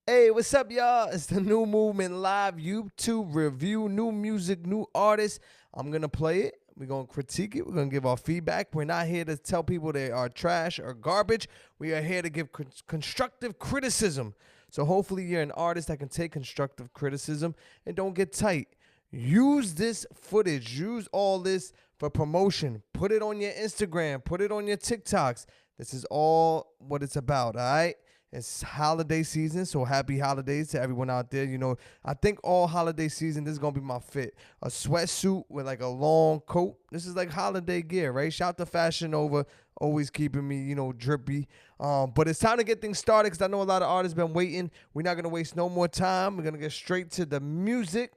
Hey, what's up, y'all? It's the New Movement Live YouTube review. New music, new artists. I'm going to play it. We're going to critique it. We're going to give our feedback. We're not here to tell people they are trash or garbage. We are here to give constructive criticism. So hopefully you're an artist that can take constructive criticism and don't get tight. Use this footage. Use all this for promotion. Put it on your Instagram. Put it on your TikToks. This is all what it's about, all right? It's holiday season, so happy holidays to everyone out there. You know, I think all holiday season, this is going to be my fit. A sweatsuit with like a long coat. This is like holiday gear, right? Shout to Fashion Nova, always keeping me, you know, drippy. But it's time to get things started because I know a lot of artists been waiting. We're not going to waste no more time. We're going to get straight to the music.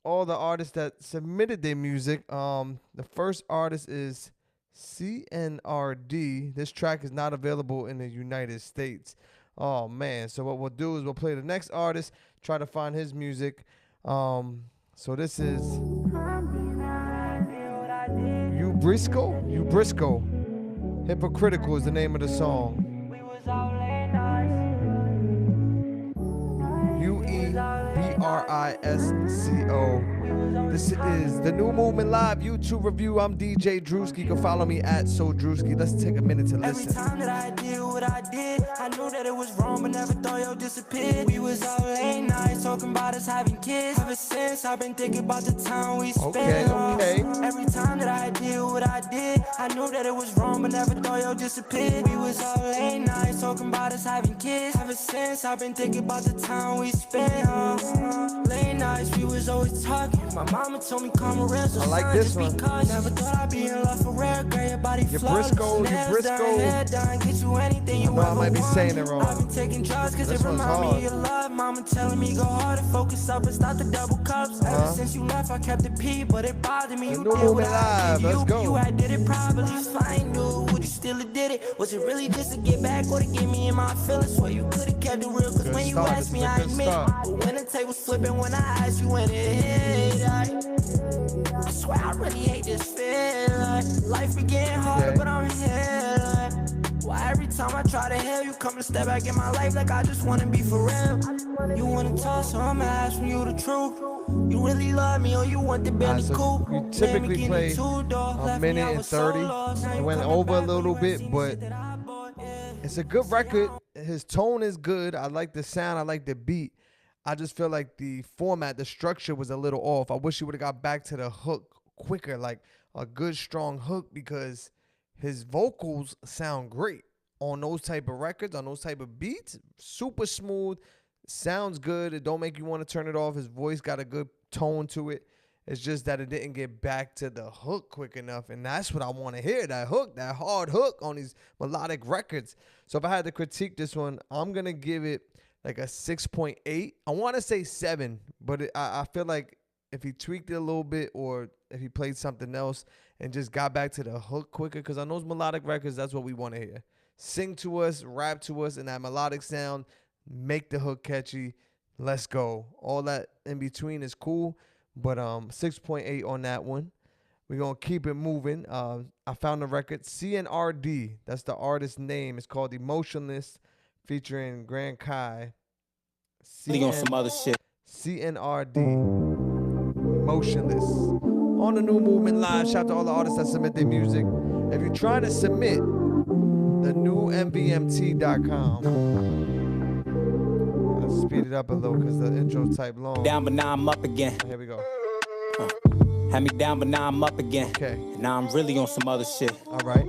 All the artists that submitted their music. The first artist is CNRD. This track is not available in the United States. Oh, man. So what we'll do is we'll play the next artist, try to find his music. So this is Briscoe. Hypocritical is the name of the song. UEBRISCO. This is the New Movement Live YouTube review. I'm DJ Drewski. You can follow me at Drewski. Let's take a minute to listen. Every time that I did what I did, I knew that it was wrong, but never thought you disappeared. We was out late nights talking about us having kids. Ever since I've been thinking about the time we spent. Okay. Every time that I did what I did, I knew that it was wrong, but never thought you disappeared. We was out late nights talking about us having kids. Ever since I've been thinking about the time we spent. Late nights we was always talking. My mama told me come around, so I like this one. Never thought I'd be in love for rare. Girl, your body flawless. Briscoe. Get you anything you I might be saying it wrong. I've been taking drugs cause it remind me of your love. Mama telling me go hard and focus up and stop the double cups. Ever since you left, I kept it P, but it bothered me. You did what I did. You had did it probably fine, dude. Would you still have did it? Was it really just to get back or to get me in my feelings? Swear you could have kept it real, cause when you asked me, I admit it. But when the table's flipping, when I asked you, when it hit, I swear I really hate this feeling. Life be getting harder, but I'm here. Why every time I try to help you come and step back in my life like I just wanna be for real? You wanna talk, so I'ma ask from you the truth. You really love me or you want the belly cool? You typically play a minute and 30. It went over a little bit, but it's a good record. His tone is good. I like the sound. I like the beat. I just feel like the format, the structure was a little off. I wish he would have got back to the hook quicker, like a good, strong hook, because his vocals sound great on those type of records, on those type of beats. Super smooth, sounds good. It don't make you want to turn it off. His voice got a good tone to it. It's just that it didn't get back to the hook quick enough, and that's what I want to hear, that hook, that hard hook on these melodic records. So if I had to critique this one, I'm going to give it like a 6.8. I want to say 7, but I feel like if he tweaked it a little bit or if he played something else and just got back to the hook quicker, because on those melodic records, that's what we want to hear. Sing to us, rap to us, and that melodic sound, make the hook catchy. Let's go. All that in between is cool, but 6.8 on that one. We're going to keep it moving. I found the record, CNRD. That's the artist's name. It's called Emotionless, featuring Grand Kai. On some other shit. CNRD. Emotionless. On the New Movement Live. Shout out to all the artists that submit their music. If you're trying to submit, the new MVMT.com. I'll speed it up a little because the intro's type long. Down, but now I'm up again. Here we go. Had me down, but now I'm up again. Okay. And now I'm really on some other shit. All right.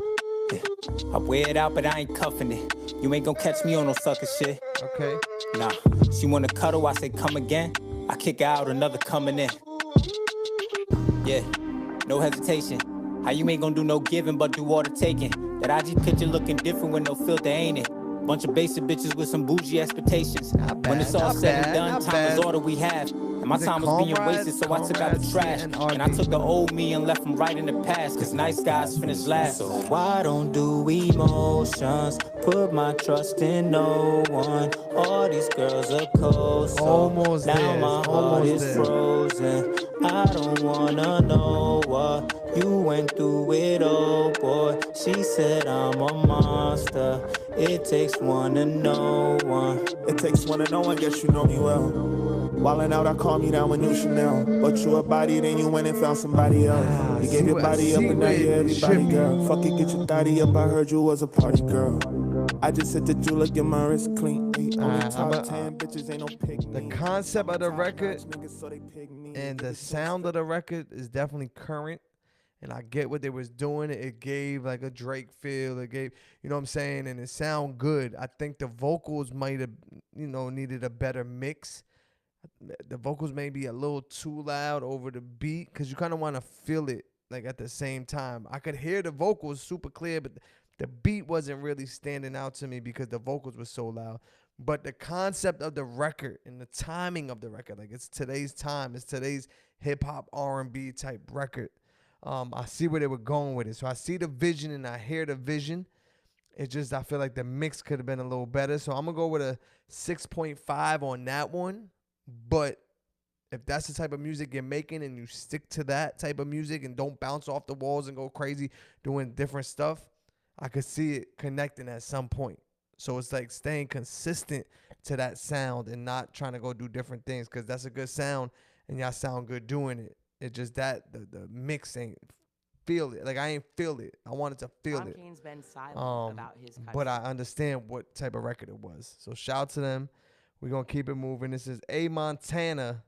I wear it out, but I ain't cuffing it. You ain't gonna catch me on no sucker shit. Okay. Nah, she wanna cuddle, I say come again. I kick her out, another coming in. Yeah, no hesitation. How you ain't gonna do no giving, but do all the taking. That IG picture looking different with no filter, ain't it? Bunch of basic bitches with some bougie expectations. When it's all said and done, time is all that we have. And my time was being wasted, so I took out the trash. And I took the old me and left them right in the past, cause nice guys finish last. So why don't do emotions? Put my trust in no one. All these girls are cold, so almost now there. my heart is frozen. I don't wanna know what you went through it, oh boy. She said I'm a monster. It takes one to know one. It takes one to know one, guess you know me well. Wildin' out, I calm you down with new Chanel. But you a body, then you went and found somebody else. You gave your body up and now you're everybody, girl. Fuck it, get your thotty up, I heard you was a party girl. I just said that you look at my wrist clean. Top 10 bitches ain't no pick. The concept of the record and the sound of the record is definitely current. And I get what they was doing. It gave like a Drake feel. It gave, you know what I'm saying? And it sound good. I think the vocals might have, needed a better mix. The vocals may be a little too loud over the beat because you kind of want to feel it like at the same time. I could hear the vocals super clear, but the beat wasn't really standing out to me because the vocals were so loud. But the concept of the record and the timing of the record, like it's today's time. It's today's hip-hop R&B type record. I see where they were going with it. So I see the vision and I hear the vision. It's just I feel like the mix could have been a little better. So I'm going to go with a 6.5 on that one. But if that's the type of music you're making and you stick to that type of music and don't bounce off the walls and go crazy doing different stuff, I could see it connecting at some point. So it's like staying consistent to that sound and not trying to go do different things because that's a good sound and y'all sound good doing it. It's just that the mix ain't feel it. Like I ain't feel it. I wanted to feel it. Kane's been silent about his but I understand what type of record it was. So shout out to them. We're going to keep it moving. This is A Montana.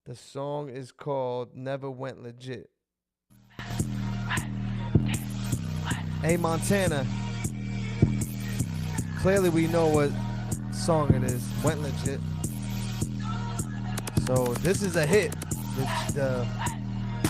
The song is called Never Went Legit. A Montana. Clearly we know what song it is. Went Legit. So this is a hit.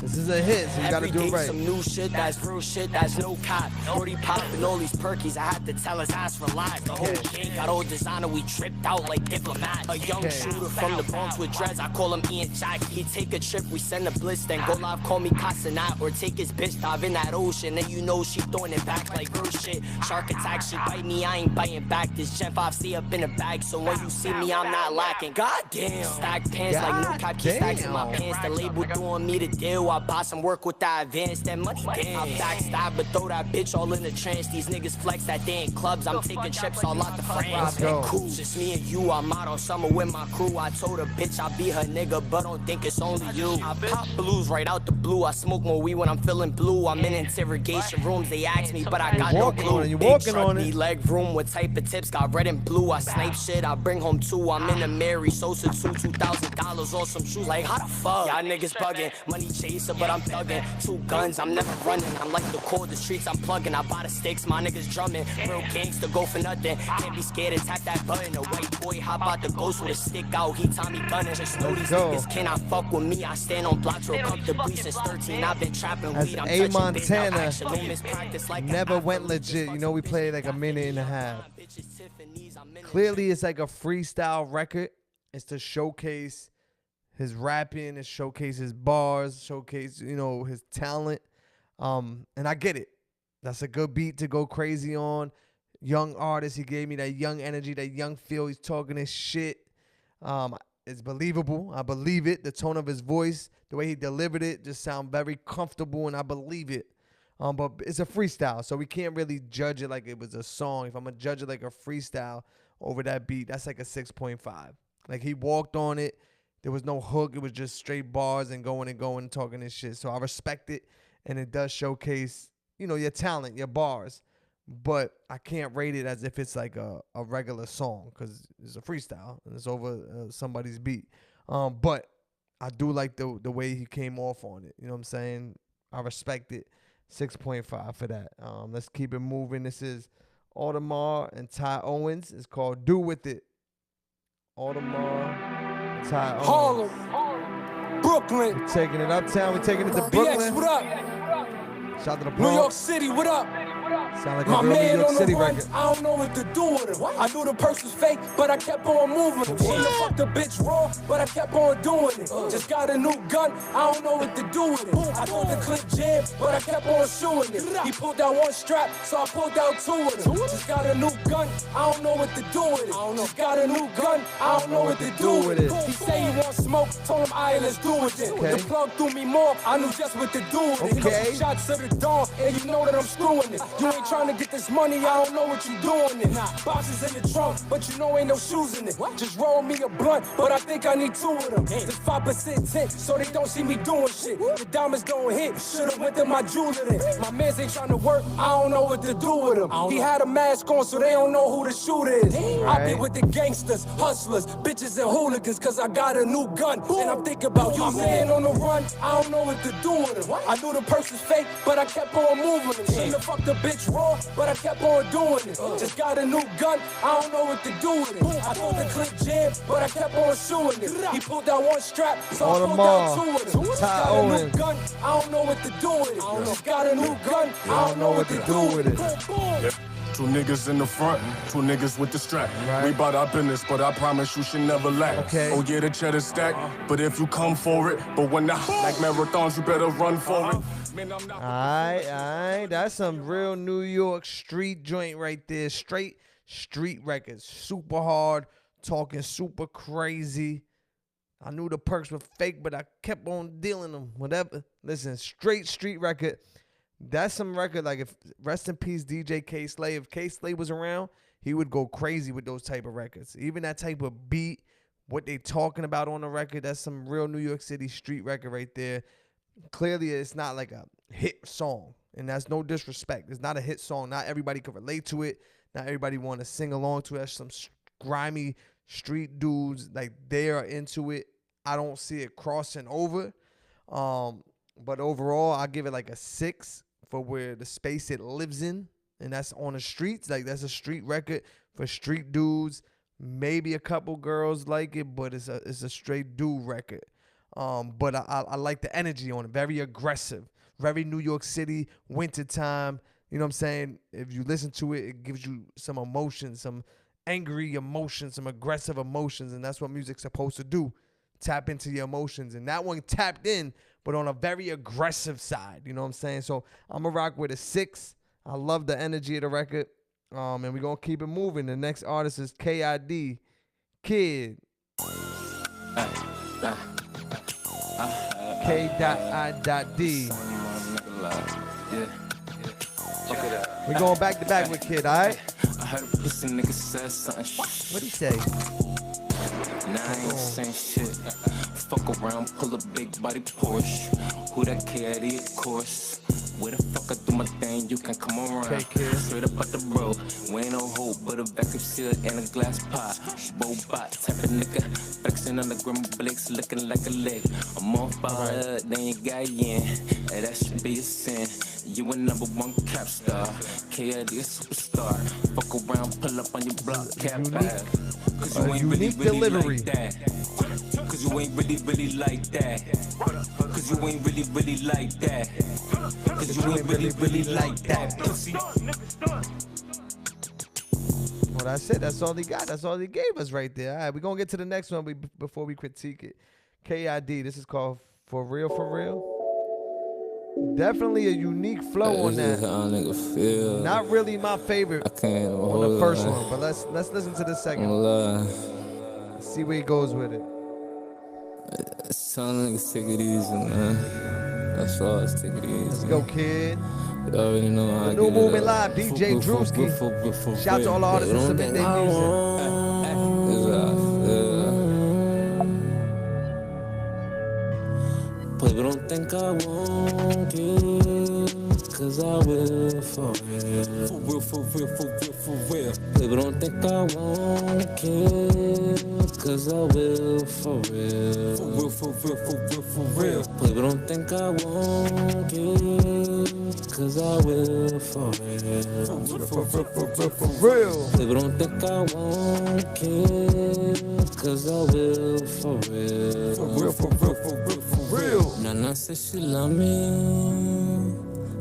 This is a hit, so you gotta do it right. Some new shit, that's real shit, that's no cop. Already popping all these perkies, I had to tell his ass for life. The whole gang got old designer, we tripped out like diplomats. A young shooter from the Bronx with dreads, I call him Ian Jack. He take a trip, we send a blitz, then go live, call me Casanat. Or take his bitch, dive in that ocean, then you know she throwing it back like real shit. Shark attack, she bite me, I ain't biting back. This Gen 5C up in the bag, so when you see me, I'm not lacking. Goddamn. Stack pants like new cap, keep stacks in my pants. The label doing me the deal. I buy some work with that advance, that money damn. I backstab, but throw that bitch all in the trance. These niggas flex that they in clubs. I'm taking trips all out to France. Cool, just me and you. I'm out on summer with my crew. I told her, bitch, I be her nigga, but don't think it's only you. I pop blues right out the blue. I smoke more weed when I'm feeling blue. I'm in interrogation rooms. They ask me, but I got no clue. You walking on it. Leg room, what type of tips? Got red and blue. I snipe shit. I bring home two. I'm in a Mary Sosa $2,000 on some shoes. Like how the fuck? Y'all niggas bugging. Money chaser, but I'm thugging. 2 guns, I'm never running. I'm like the core, the streets I'm plugging. I buy the stakes, my niggas drumming. Real gangster go for nothing. Can't be scared to tap that button. A white boy hop out the ghost with a stick out. He Tommy gunning. Just know these niggas cannot fuck with me. I stand on blocks real comfortably since 13. I've been trapping weed. I'm A Montana. Like Never Went Legit. You know we played like a minute and a half. Clearly it's like a freestyle record. It's to showcase his rapping, it showcase his bars, showcase, his talent. And I get it. That's a good beat to go crazy on. Young artist, he gave me that young energy, that young feel. He's talking his shit. It's believable. I believe it. The tone of his voice, the way he delivered it, just sound very comfortable, and I believe it. But it's a freestyle, so we can't really judge it like it was a song. If I'm going to judge it like a freestyle over that beat, that's like a 6.5. Like he walked on it. There was no hook. It was just straight bars and going and talking this shit. So I respect it, and it does showcase, your talent, your bars. But I can't rate it as if it's like a regular song because it's a freestyle and it's over somebody's beat. But I do like the way he came off on it. You know what I'm saying? I respect it. 6.5 for that. Let's keep it moving. This is Audemars and Ty Owens. It's called Do With It. Audemars. Harlem, Brooklyn, we're taking it uptown, we're taking it to Brooklyn. BX, what up? Shout out to the Bronx. New York City, what up? Sound like my a real man New York on City the run, record. I don't know what to do with him. I knew the purse was fake, but I kept on moving. Wanna fuck the bitch raw, but I kept on doing it. Just got a new gun, I don't know what to do with it. I thought the clip jammed, but I kept on shooting it. He pulled out one strap, so I pulled out 2 of them. Just got a new gun, I don't know what to do with it. Just got a new gun, I don't know what to do with it. He say he want smoke, told him, alright, let's do it then. The plug threw me more, I knew just what to do with it. Shots to the dawn, and you know that I'm screwing it. You ain't trying to get this money, I don't know what you doing it. Boxes in the trunk, but you know ain't no shoes in it. Just roll me a blunt, but I think I need 2 of them. This 5% tint, so they don't see me doing shit. The diamonds don't hit, should've went to my jeweler then. My mans ain't trying to work, I don't know what to do with him. He had a mask on, so they don't know who the shooter is. I be with the gangsters, hustlers, bitches and hooligans, cause I got a new gun. And I'm thinking about you, man, on the run, I don't know what to do with him. I knew the purse was fake, but I kept on moving him. Should've fucked the bitch raw, but I kept on doing it. Just got a new gun, I don't know what to do with it. I thought the clip jammed, but I kept on shooting it. He pulled out 1 strap, so I pulled out 2 of them. Just got a new gun, I don't know what to do with it. Just got a new gun, I don't know what to do with it. 2 niggas in the front, 2 niggas with the strap. We bout our business, but I promise you should never lack. Okay. Oh yeah, the cheddar stack, but if you come for it, but when the like marathons, you better run for it. Man, I'm not. Alright, that's some real New York street joint right there. Straight street records, super hard, talking super crazy. I knew the perks were fake, but I kept on dealing them. Whatever. Listen, straight street record. That's some record, like, if rest in peace DJ K-Slay. If K-Slay was around, he would go crazy with those type of records. Even that type of beat, what they talking about on the record, that's some real New York City street record right there. Clearly, it's not like a hit song, and that's no disrespect. It's not a hit song. Not everybody can relate to it. Not everybody want to sing along to it. That's some grimy street dudes, like, they are into it. I don't see it crossing over. But overall, I give it like a 6 for where the space it lives in, and that's on the streets. Like, that's a street record for street dudes. Maybe a couple girls like it, but it's a straight dude record. But I like the energy on it. Very aggressive. Very New York City, wintertime. You know what I'm saying? If you listen to it, it gives you some emotions, some angry emotions, some aggressive emotions, and that's what music's supposed to do. Tap into your emotions. And that one tapped in, but on a very aggressive side. You know what I'm saying? So I'm going to rock with a 6. I love the energy of the record. And we're going to keep it moving. The next artist is KID, Kid. K.I.D. We're going back to back with Kid, all right? I heard a pussy nigga said something. What'd he say? Nah, I ain't saying shit. Fuck around, pull a big body Porsche. Who that kid, of course. Where the fuck I do my thing, you can come around. Straight up out the road, we ain't no hope, but a vacuum seal and a glass pot. Robot type of nigga, flexing on the grim blicks, looking like a lick. I'm on fire, then you got in. Hey, that should be a sin. You a #1 cap star, KID a superstar. Fuck around, pull up on your block, cap back. Cause you ain't really delivery. like that. Cause you ain't really like that. Cause you ain't really like that. Cause you ain't really like that. Well, that's it. That's all he got. That's all he gave us right there. All right, we're going to get to the next one before we critique it. KID. This is called For Real, For Real. Definitely a unique flow on that. Not really my favorite on the first one, but let's listen to the second. Let's see where he goes with it. Tell niggas take it easy, man. That's all, let's take it easy. Let's go, Kid. You already know how The New Movement Live, DJ Drewski. Shout out to all the artists that submit their music. But don't think I won't you, cause I will for real. For real, for real, for real, for real. But don't think I won't you, cause I will for real. For real, for real, for real, for real. But don't think I won't you, cause I will for real. For real. But don't think I won't you, cause I will for real. For real, for real, for real, for real. Nana says she love me,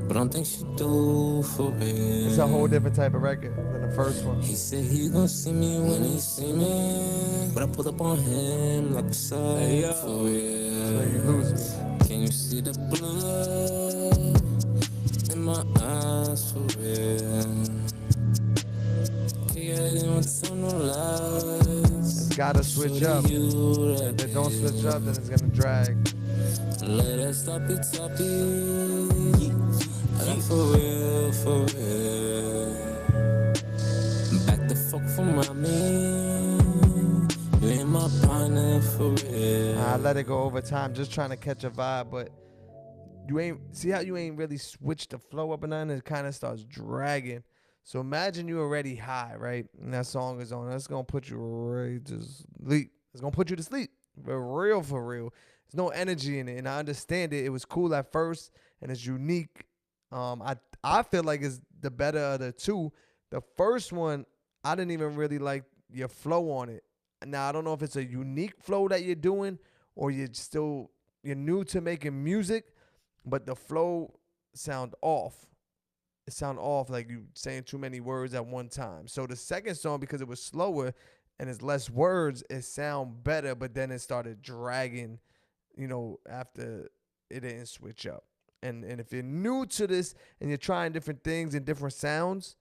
but I don't think she do for real. It's a whole different type of record than the first one. He said he gon' see me when he see me, but I pulled up on him like a side for real. So you lose me. Can you see the blood in my eyes for real? Yeah, they don't tell no lies. It's gotta switch up. If it don't switch up, then it's gonna drag. Let us stop it, For real, for real. Back the fuck from my man. You ain't my partner for real. I let it go over time, just trying to catch a vibe, but you ain't see how you ain't really switched the flow up and down. It kind of starts dragging. So imagine you already high, right? And that song is on. That's gonna put you right to sleep. It's gonna put you to sleep. For real, for real. There's no energy in it, and I understand it. It was cool at first, and it's unique. I feel like it's the better of the two. The first one, I didn't even really like your flow on it. Now I don't know if it's a unique flow that you're doing, or you're new to making music, but the flow sound off. It sound off, like you saying too many words at one time. So the second song, because it was slower and it's less words, it sound better, but then it started dragging, after it didn't switch up. And if you're new to this and you're trying different things and different sounds,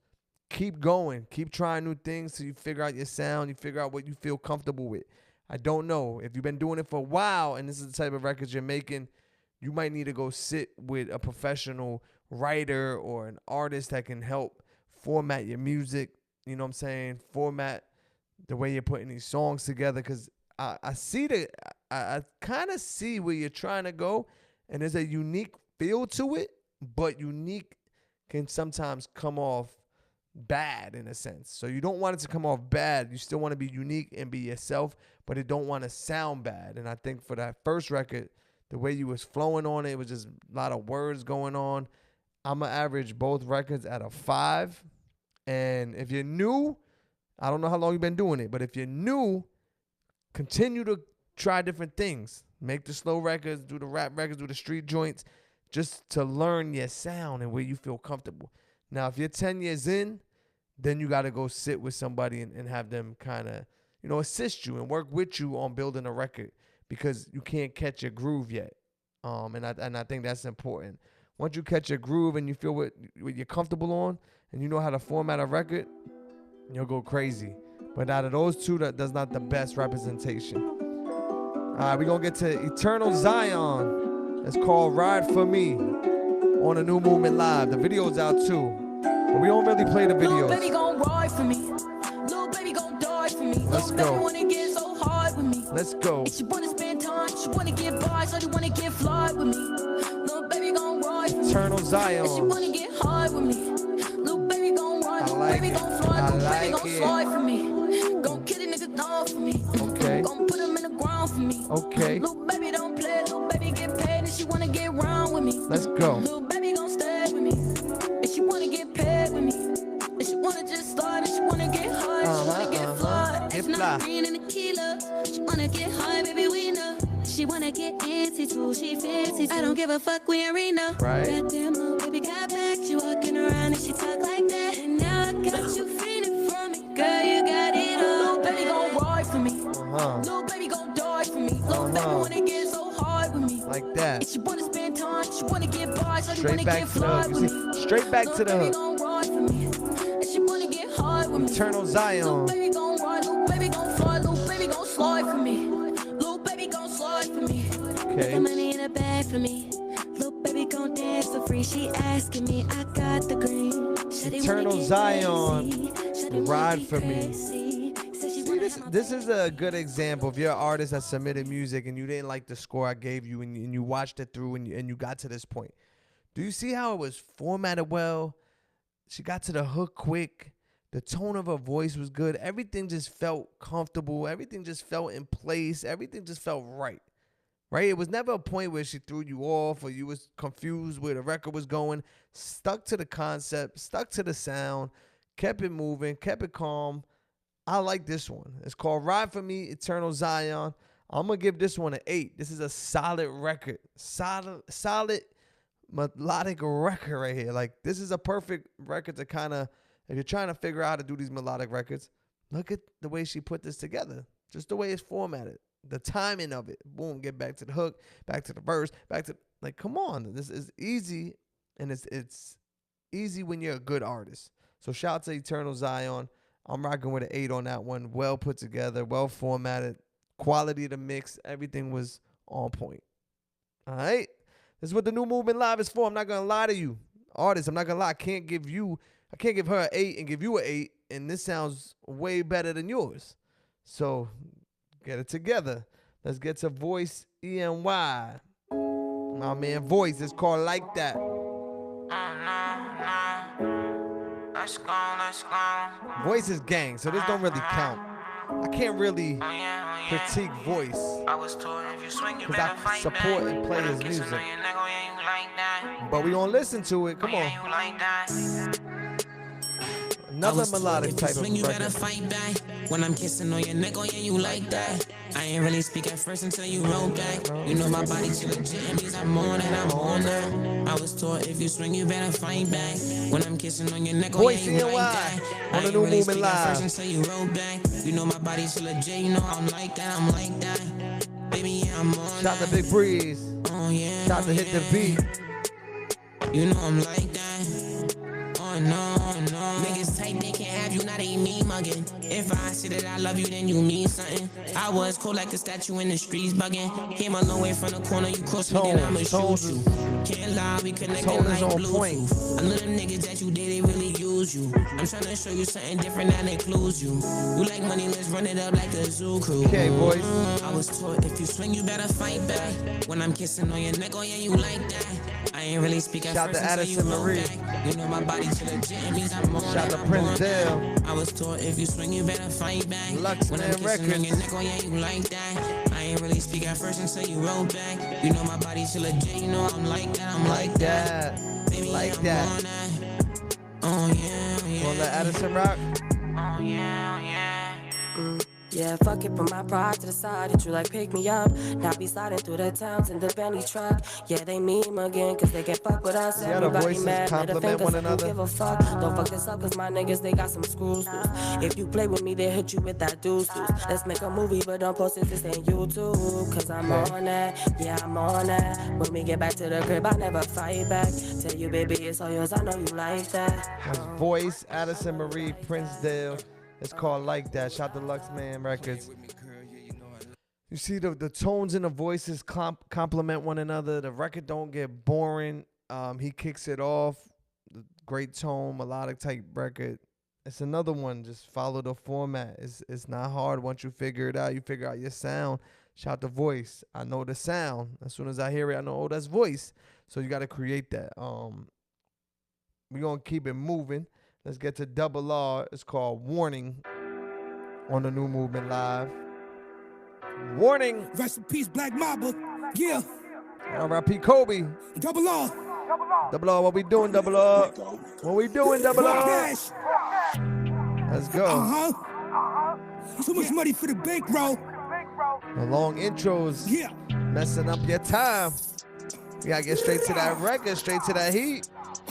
keep going. Keep trying new things till you figure out your sound, you figure out what you feel comfortable with. I don't know. If you've been doing it for a while and this is the type of records you're making, you might need to go sit with a professional writer or an artist that can help format your music, you know what I'm saying? Format the way you're putting these songs together, because I kind of see where you're trying to go, and there's a unique feel to it, but unique can sometimes come off bad in a sense. So you don't want it to come off bad. You still want to be unique and be yourself, but it don't want to sound bad. And I think for that first record, the way you was flowing on it was just a lot of words going on. I'm going to average both records at a 5. And if you're new, I don't know how long you've been doing it, but if you're new, continue to try different things. Make the slow records, do the rap records, do the street joints, just to learn your sound and where you feel comfortable. Now, if you're 10 years in, then you got to go sit with somebody and have them kind of, assist you and work with you on building a record, because you can't catch your groove yet. And I think that's important. Once you catch your groove and you feel what you're comfortable on and you know how to format a record, you'll go crazy. But out of those two, that's not the best representation. All right, we're going to get to Eternal Zion. It's called Ride For Me on the New Movement Live. The video's out too. But we don't really play the videos. Little baby gon' ride for me. Little baby gon' die for me. Let's Little go. baby wanna get so hard with me. Let's go. And she wanna spend time, she wanna get by, so she wanna get fly with me. Little baby gon' ride for me. Eternal Zion. And she wanna get hard with me. Little baby gon' ride, little baby gon' fly, little baby gon' slide for me. Gon' kill a nigga down for me. Okay. Gon' put him in the ground for me. Okay. Little baby don't play, little baby get paid, and she wanna get round with me. Let's go. Little baby gon' stay with me. And she wanna get paid with me. And she wanna just slide, and she wanna get high. She wanna get fly. Get It's fly. not green in the kilo. She wanna get high, baby, we know. She wanna get antsy too, she fancy too. I don't give a fuck, we already know. Right. Goddamn, little baby got back. She walking around and she talk like that. And now I got you feeling for me. Girl, you got it all. Little baby gon' ride for me. Little baby gon' die for me. Little baby wanna get so hard with me. Like that. And she wanna spend time, she wanna get by, so she wanna Straight back get to the fly hook. with You me. see, straight back to the Little baby hook. gon' ride for me. And she wanna get hard with me. Eternal Zion. Little baby gon' ride, little baby gon' fly, little baby gon' slide for me. Little baby gon' slide for me. Okay. Put money in the bag for me. Little baby gon' dance for free. She asking me, I got the green. Shawty Eternal wanna get Zion. crazy. Shawty wanna Ride get for me. crazy. Said she See, wanna this, have my this is a good example. If you're an artist that submitted music and you didn't like the score I gave you and you watched it through and you got to this point, do you see how it was formatted well? She got to the hook quick. The tone of her voice was good. Everything just felt comfortable. Everything just felt in place. Everything just felt right. Right? It was never a point where she threw you off or you was confused where the record was going. Stuck to the concept, stuck to the sound, kept it moving, kept it calm. I like this one. It's called Ride For Me, Eternal Zion. I'm going to give this one an 8. This is a solid record. Solid melodic record right here. Like, this is a perfect record to kind of, if you're trying to figure out how to do these melodic records, look at the way she put this together. Just the way it's formatted. The timing of it. Boom, get back to the hook, back to the verse, back to, like, come on. This is easy, and it's easy when you're a good artist. So shout out to Eternal Zion. I'm rocking with an 8 on that one. Well put together, well formatted. Quality of the mix, everything was on point. All right? This is what the New Movement Live is for. I'm not going to lie to you. artist. I'm not gonna lie. I can't give her an 8 and give you an 8, and this sounds way better than yours. So get it together. Let's get to Voice ENY. My man Voice is called Like That. Let's go. Voice is gang, so this don't really count. I can't really critique Voice because I support and play his music. But we gonna listen to it. Come on. Another melodic type of you better record. fight back. When I'm kissing on your neck, oh yeah, you like that. I ain't really speak at first until you roll back. You know my body too legit, it means I'm on that. I was taught if you swing, you better fight back. When I'm kissing on your neck, oh yeah, you like that. On the New Movement Live. Until you roll back. You know my body too legit, you know I'm like that. Baby, yeah, I'm on Shout to Big Breeze. Oh yeah. Shout to Hit the Beat. You know I'm like that. Oh no. Niggas tight, they can't have you, now they me mugging. If I say that I love you, then you mean something. I was cool like a statue in the streets bugging. Came a long way from the corner, you cross me, then I'ma shoot you. Can't lie, we connecting like Bluetooth. I know them niggas that you did, they really use you. I'm trying to show you something different that includes you. You like money, let's run it up like a zoo crew. Okay, boys. I was taught if you swing, you better fight back. When I'm kissing on your neck, oh yeah, you like that. I ain't really speak at Shout first to until you Addison roll Marie. back. You know my body too legit, it means I'm on Shout to that. Prince Dale. I was taught if you swing, you better fight back. Lux When I'm Man kissing on your Records. neck, oh yeah, you like that. I ain't really speak at first until you roll back. You know my body too legit, you know I'm like that. I'm like that. Baby, Like I'm that. on that. Oh yeah. Wanna let Addison rock? Oh yeah. Yeah, fuck it, put my pride to the side. That you like pick me up. Now be sliding through the towns in the Bentley truck. Yeah, they meme again, cause they can fuck with us. Yeah, the Everybody voices mad, compliment one another. Give a fuck. Don't fuck this up, cause my niggas, they got some screws loose. If you play with me, they hit you with that deuce. Let's make a movie, but don't post it, this ain't YouTube. Cause I'm on that, yeah, I'm on that. When we get back to the crib, I never fight back. Tell you, baby, it's all yours, I know you like that. That's Voice, Addison Marie, Prince Dale. It's called Like That. Shout to Lux Man Records. You see the tones in the voices complement one another. The record don't get boring. He kicks it off. The great tone, melodic type record. It's another one. Just follow the format. It's not hard once you figure it out. You figure out your sound. Shout to Voice. I know the sound. As soon as I hear it, I know, oh, that's Voice. So you got to create that. We're going to keep it moving. Let's get to Double R. It's called Warning on the New Movement Live. Warning. Rest in peace, Black Mamba. Yeah. R.I.P. Kobe. Double R. Double R, what we doing, Double R? What we doing, Double R? Let's go. Too much money for the bankroll. The long intros. Yeah. Messing up your time. We gotta get straight to that record, straight to that heat.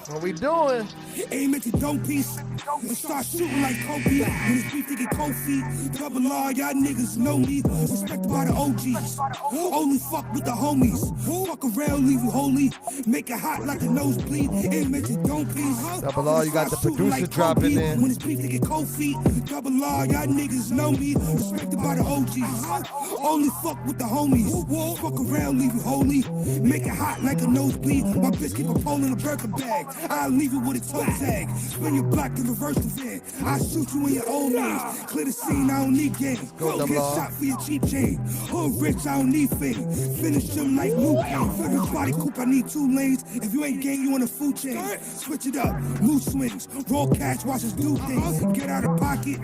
What we doing? Aim at the dope piece and start shooting like Kobe. When it's beef, they get cold feet. Double R, y'all niggas know me. Respected by the OGs. Only fuck with the homies. Fuck around, leave you holy. Make it hot like a nosebleed. Aim at the dope piece. Double R, you got the producer dropping in. When it's beef, they get cold feet. Double R, y'all niggas know me. Respected by the OGs. Only fuck with the homies. Fuck around, leave you holy. Make it hot like a nosebleed. My bitch keep a pole in a burger bag. I'll leave it with a toe tag. Spin your block and reverse the van. I shoot you in your old age. Clear the scene, I don't need game. Go get shot for your cheap chain. Hood rich, I don't need fame. Finish them like Luke. For the body coupe, I need 2 lanes. If you ain't gang, you on a food chain. Switch it up, loose swings. Raw cash, watch us do things. Get out of pocket.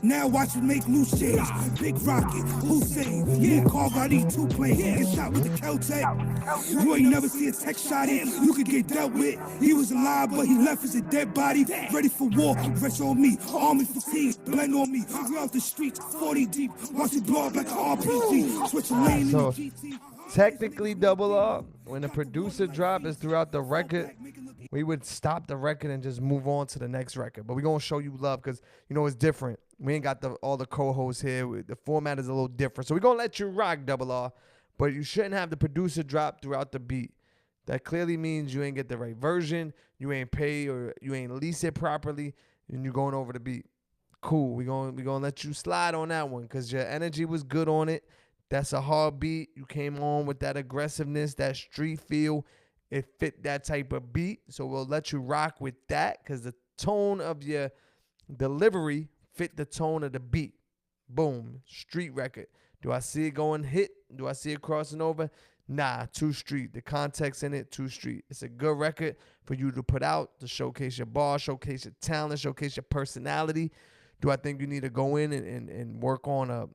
Now watch us make loose change. Big rocket, Hussein. Yeah, cargo, I need 2 planes. Get shot with the Kel-Tec. You ain't never see a tech shot in. You could get dealt with. He was alive, but he left as a dead body. Ready for war, fresh on me. Army fatigue, blend on me. We off the streets, 40 deep. Watch it blow up like an RPG. Switch a lane in the GT. Technically, Double R, when the producer drop is throughout the record, we would stop the record and just move on to the next record. But we're going to show you love because, you know, it's different. We ain't got all the co-hosts here. The format is a little different. So we're going to let you rock, Double R. But you shouldn't have the producer drop throughout the beat. That clearly means you ain't get the right version, you ain't pay or you ain't lease it properly, and you're going over the beat. Cool, we gonna let you slide on that one because your energy was good on it. That's a hard beat. You came on with that aggressiveness, that street feel. it fit that type of beat. So we'll let you rock with that because the tone of your delivery fit the tone of the beat. Boom, street record. Do I see it going hit? Do I see it crossing over? Nah, too street. The context in it, too street. It's a good record for you to put out to showcase your bar, showcase your talent, showcase your personality. Do I think you need to go in and work on a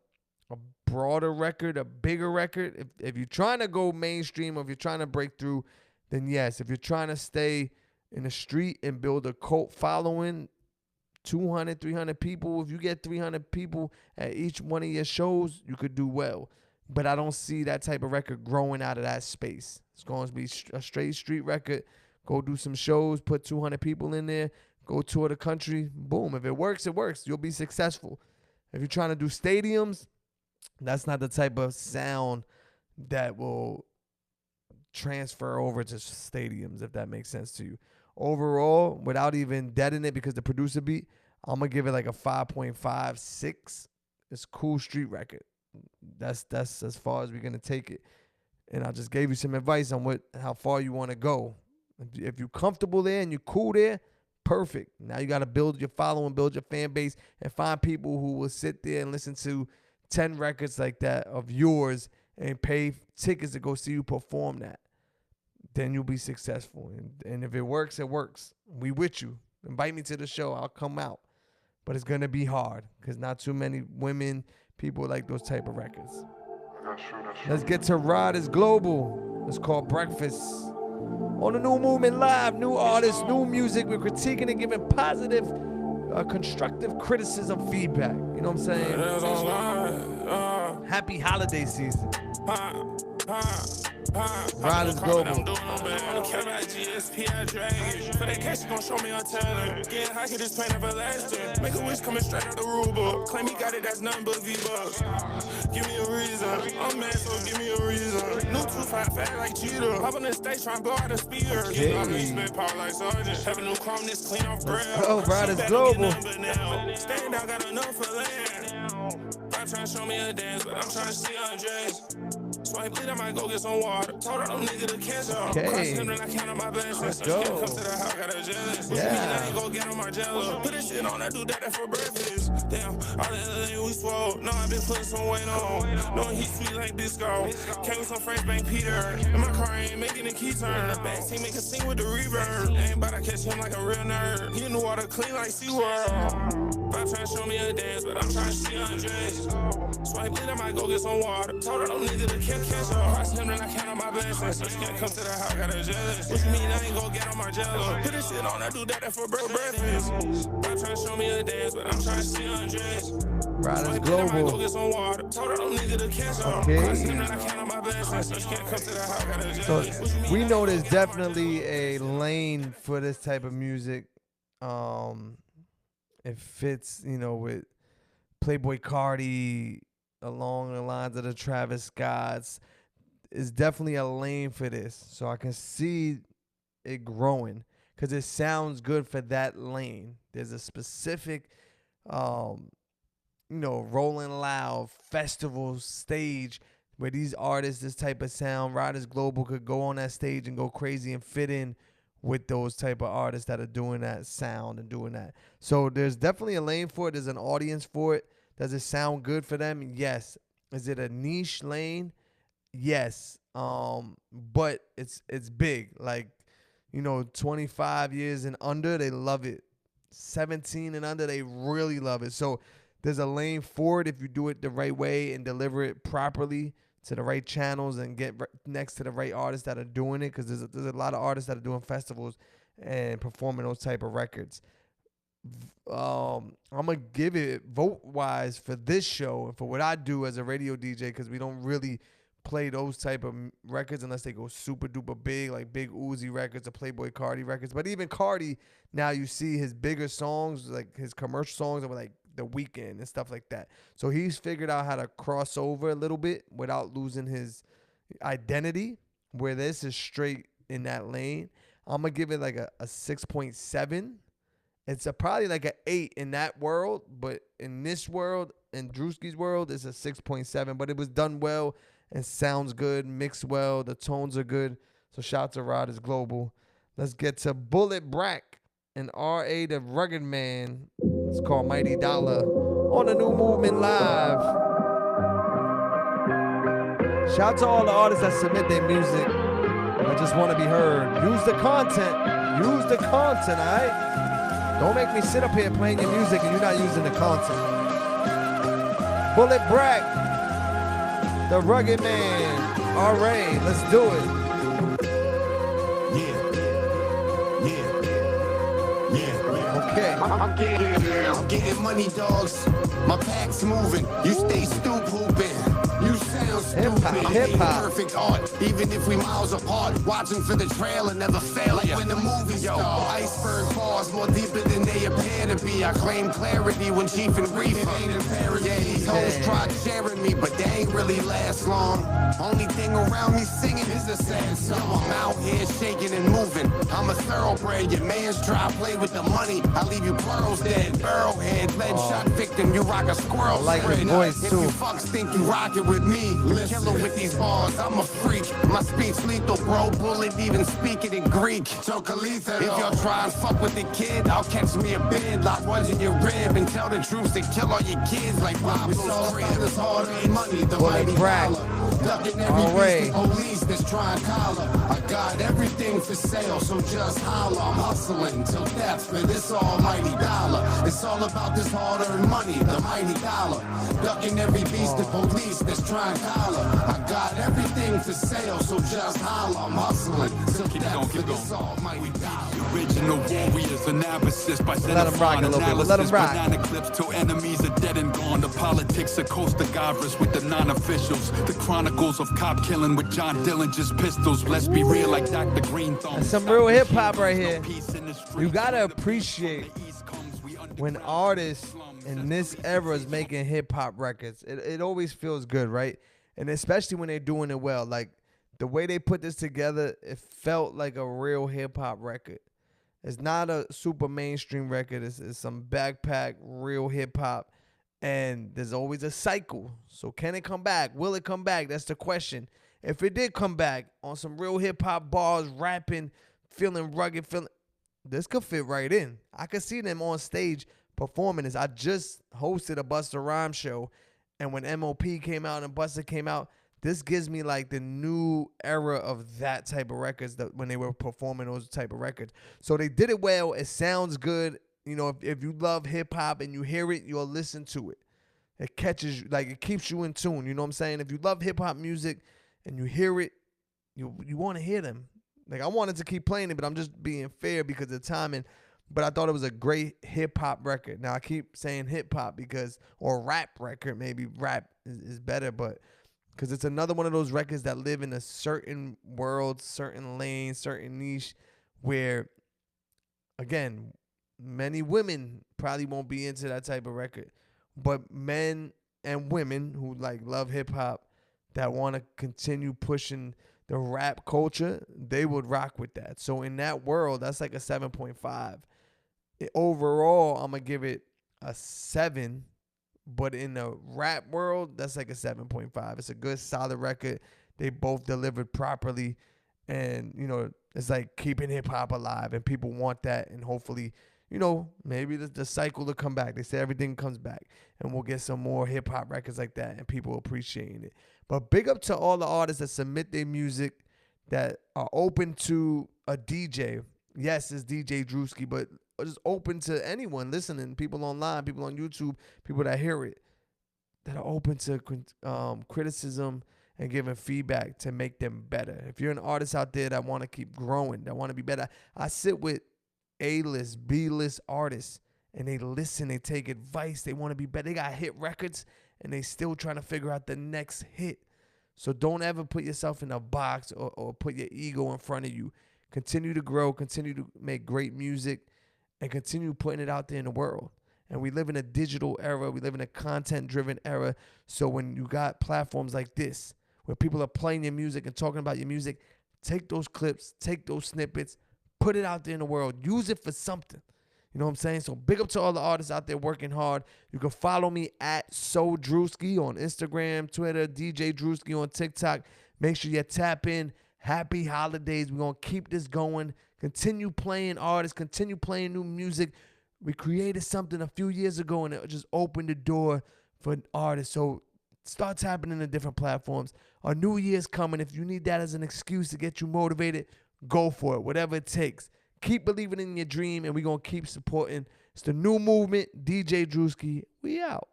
broader record, a bigger record? If you're trying to go mainstream or if you're trying to break through, then yes. If you're trying to stay in the street and build a cult following, 200, 300 people, if you get 300 people at each one of your shows, you could do well. But I don't see that type of record growing out of that space. It's going to be a straight street record. Go do some shows, put 200 people in there, go tour the country. Boom. If it works, it works. You'll be successful. If you're trying to do stadiums, that's not the type of sound that will transfer over to stadiums, if that makes sense to you. Overall, without even deading it because the producer beat, I'm going to give it like a 5.5, 6. It's a cool street record. That's as far as we're going to take it. And I just gave you some advice on how far you want to go. If you're comfortable there and you're cool there, perfect. Now you got to build your following, build your fan base, and find people who will sit there and listen to 10 records like that of yours and pay tickets to go see you perform that. Then you'll be successful. And if it works, it works. We with you. Invite me to the show. I'll come out. But it's going to be hard because not too many women, people like those type of records. Let's get to Rod is Global. It's called Breakfast. On the New Movement Live, new artists, new music. We're critiquing and giving positive, constructive criticism, feedback. You know what I'm saying? Happy holiday season. Rod is Global. For that cash, you gon' show me on Taylor. Getting high, hit this pain everlasting. Make a wish coming straight out the rule book. Claim he got it, that's nothing but V-Bucks. Give me a reason. I'm mad, so give me a reason. New 255 fat like Cheetah. Hop on the stage, trying to blow out the speaker. I'm spit power like Sergeant. Have a new chrome, this clean off bread. Oh, Rod is Global. Stand out, got enough for land. I'm trying to show me a dance, but I'm trying to see Andres. Swipe bleed, I might go get some water. Told her them niggas to cancel. Okay. Him, then I count on my blessings. Let's go. Come to the house, got a jealous. Yeah. I ain't go get on my jello. Put this shit on, I do that for breakfast. Damn, all the other day we swole. No, I been putting some weight on. Knowing he's sweet like disco. Came with some French Bank Peter. And my car ain't making a key turn. The back team make a scene with the reverb. Ain't about to catch him like a real nerd. He in the water clean like SeaWorld. I'm trying to show me a dance, but I'm trying to see Andres. Swipe bleed, I might go get some water. Told her them niggas to cancel. Cross him, then I count on my blessings. She can't come to the house, got a jealous. What you mean I ain't gon' get on my jello? Put this shit on, I do that for breakfast. I'm trying to show me a dance, but I'm trying to see Andres. Rod is Global. Go get some water. Told her them niggas to cancel. Okay. Cross him, then I count on my blessings. She can't come to the house, got a jealous. So we know there's definitely a lane for this type of music. It fits, with Playboy Cardi along the lines of the Travis Scotts. Is definitely a lane for this. So I can see it growing because it sounds good for that lane. There's a specific, Rolling Loud festival stage where these artists, this type of sound, Rod is Global, could go on that stage and go crazy and fit in with those type of artists that are doing that sound and doing that. So there's definitely a lane for it. There's an audience for it. Does it sound good for them? Yes. Is it a niche lane? Yes. But it's big. Like, 25 years and under, they love it. 17 and under, they really love it. So there's a lane for it if you do it the right way and deliver it properly to the right channels and get next to the right artists that are doing it, because there's a lot of artists that are doing festivals and performing those type of records. I'm going to give it vote-wise for this show and for what I do as a radio DJ, because we don't really play those type of records unless they go super-duper big, like Big Uzi records or Playboy Cardi records. But even Cardi, now you see his bigger songs, like his commercial songs are like The Weeknd and stuff like that. So he's figured out how to cross over a little bit without losing his identity, where this is straight in that lane. I'm going to give it like a 6.7. It's probably like an 8 in that world, but in this world, in Drewski's world, it's a 6.7. But it was done well and sounds good, mixed well. The tones are good. So shout out to Riders Global. Let's get to Bullet Brack and R.A. the Rugged Man. It's called Mighty Dollar on the New Movement Live. Shout out to all the artists that submit their music. I just want to be heard. Use the content. Use the content, all right? Don't make me sit up here playing your music and you're not using the content. Bullet Brack, the Rugged Man, R.A. Let's do it. Okay. I'm getting money, dogs. My pack's moving. You stay stoop hooping. You sound stupid. Hip-hop. Perfect art. Even if we miles apart. Watching for the trail and never fail. Like when the movies start. Iceberg bars more deeper than they appear to be. I claim clarity when Chief and Reef ain't in parody. Yeah, these hoes tried sharing me, but they ain't really last long. Only thing around me singing is a sad song. I'm out here shaking and moving. I'm a thoroughbred. Your man's try to play with the money. I leave you plurals dead. Burrowhead, lead shot victim. You rock a squirrel. I like the voice If too. you fucks think you rock it with me, killer with these bars. I'm a freak. My speech lethal, bro. Bullet even speak it in Greek. So Khalitha, if you're trying to fuck with the kid, I'll catch me a bid. Lock ones in your rib and tell the troops to kill all your kids like Bob's all about this hard-earned money. The mighty dollar. Ducking every police that's trying to collar. I got everything for sale, so just holler. I'm hustling till death for this almighty dollar. It's all about this hard-earned money, the mighty dollar. Ducking every beast of police that's trying to collar. I got everything for sale, so just holler. I'm hustling till death for this almighty dollar. Original warriors, analysis by Let 'em rock a little bit. Let 'em rock. Banana clips till enemies are dead and gone. The politics of Costa Gavras with the non-officials. The chronicles of cop killing with John Dillinger's pistols. Let's be real like Dr. Green Thumb. That's some real hip hop right here. You gotta appreciate when artists in this era is making hip hop records. It always feels good, right? And especially when they're doing it well. Like the way they put this together, it felt like a real hip hop record. It's not a super mainstream record. It's some backpack, real hip hop. And there's always a cycle. So can it come back? Will it come back? That's the question. If it did come back on some real hip hop bars, rapping, feeling rugged, this could fit right in. I could see them on stage performing this. I just hosted a Busta Rhymes show, and when MOP came out and Busta came out, this gives me like the new era of that type of records that when they were performing those type of records. So they did it well. It sounds good. You know, if you love hip hop and you hear it, you'll listen to it. It catches you, like it keeps you in tune. You know what I'm saying? If you love hip hop music and you hear it, you want to hear them. Like I wanted to keep playing it, but I'm just being fair because of the timing. But I thought it was a great hip hop record. Now I keep saying hip hop or rap record. Maybe rap is better, but because it's another one of those records that live in a certain world, certain lane, certain niche where, again, many women probably won't be into that type of record, but men and women who like love hip hop that want to continue pushing the rap culture, they would rock with that. So in that world, that's like a 7.5. Overall, I'm gonna give it a 7, but in the rap world, that's like a 7.5. It's a good, solid record. They both delivered properly, and you know, it's like keeping hip hop alive, and people want that, and hopefully, you know, maybe the cycle will come back. They say everything comes back, and we'll get some more hip-hop records like that, and people appreciating it. But big up to all the artists that submit their music that are open to a DJ. Yes, it's DJ Drewski, but just open to anyone listening, people online, people on YouTube, people that hear it, that are open to criticism and giving feedback to make them better. If you're an artist out there that want to keep growing, that want to be better, I sit with A-list, B-list artists, and they listen, they take advice, they want to be better. They got hit records, and they still trying to figure out the next hit. So don't ever put yourself in a box or put your ego in front of you. Continue to grow, continue to make great music, and continue putting it out there in the world. And we live in a digital era. We live in a content-driven era. So when you got platforms like this, where people are playing your music and talking about your music, take those clips, take those snippets, put it out there in the world. Use it for something. You know what I'm saying? So big up to all the artists out there working hard. You can follow me at Drewski on Instagram, Twitter, DJ Drewski on TikTok. Make sure you tap in. Happy holidays. We're going to keep this going. Continue playing artists. Continue playing new music. We created something a few years ago, and it just opened the door for artists. So start tapping into different platforms. Our new year's coming. If you need that as an excuse to get you motivated, go for it. Whatever it takes. Keep believing in your dream, and we're going to keep supporting. It's the new movement. DJ Drewski. We out.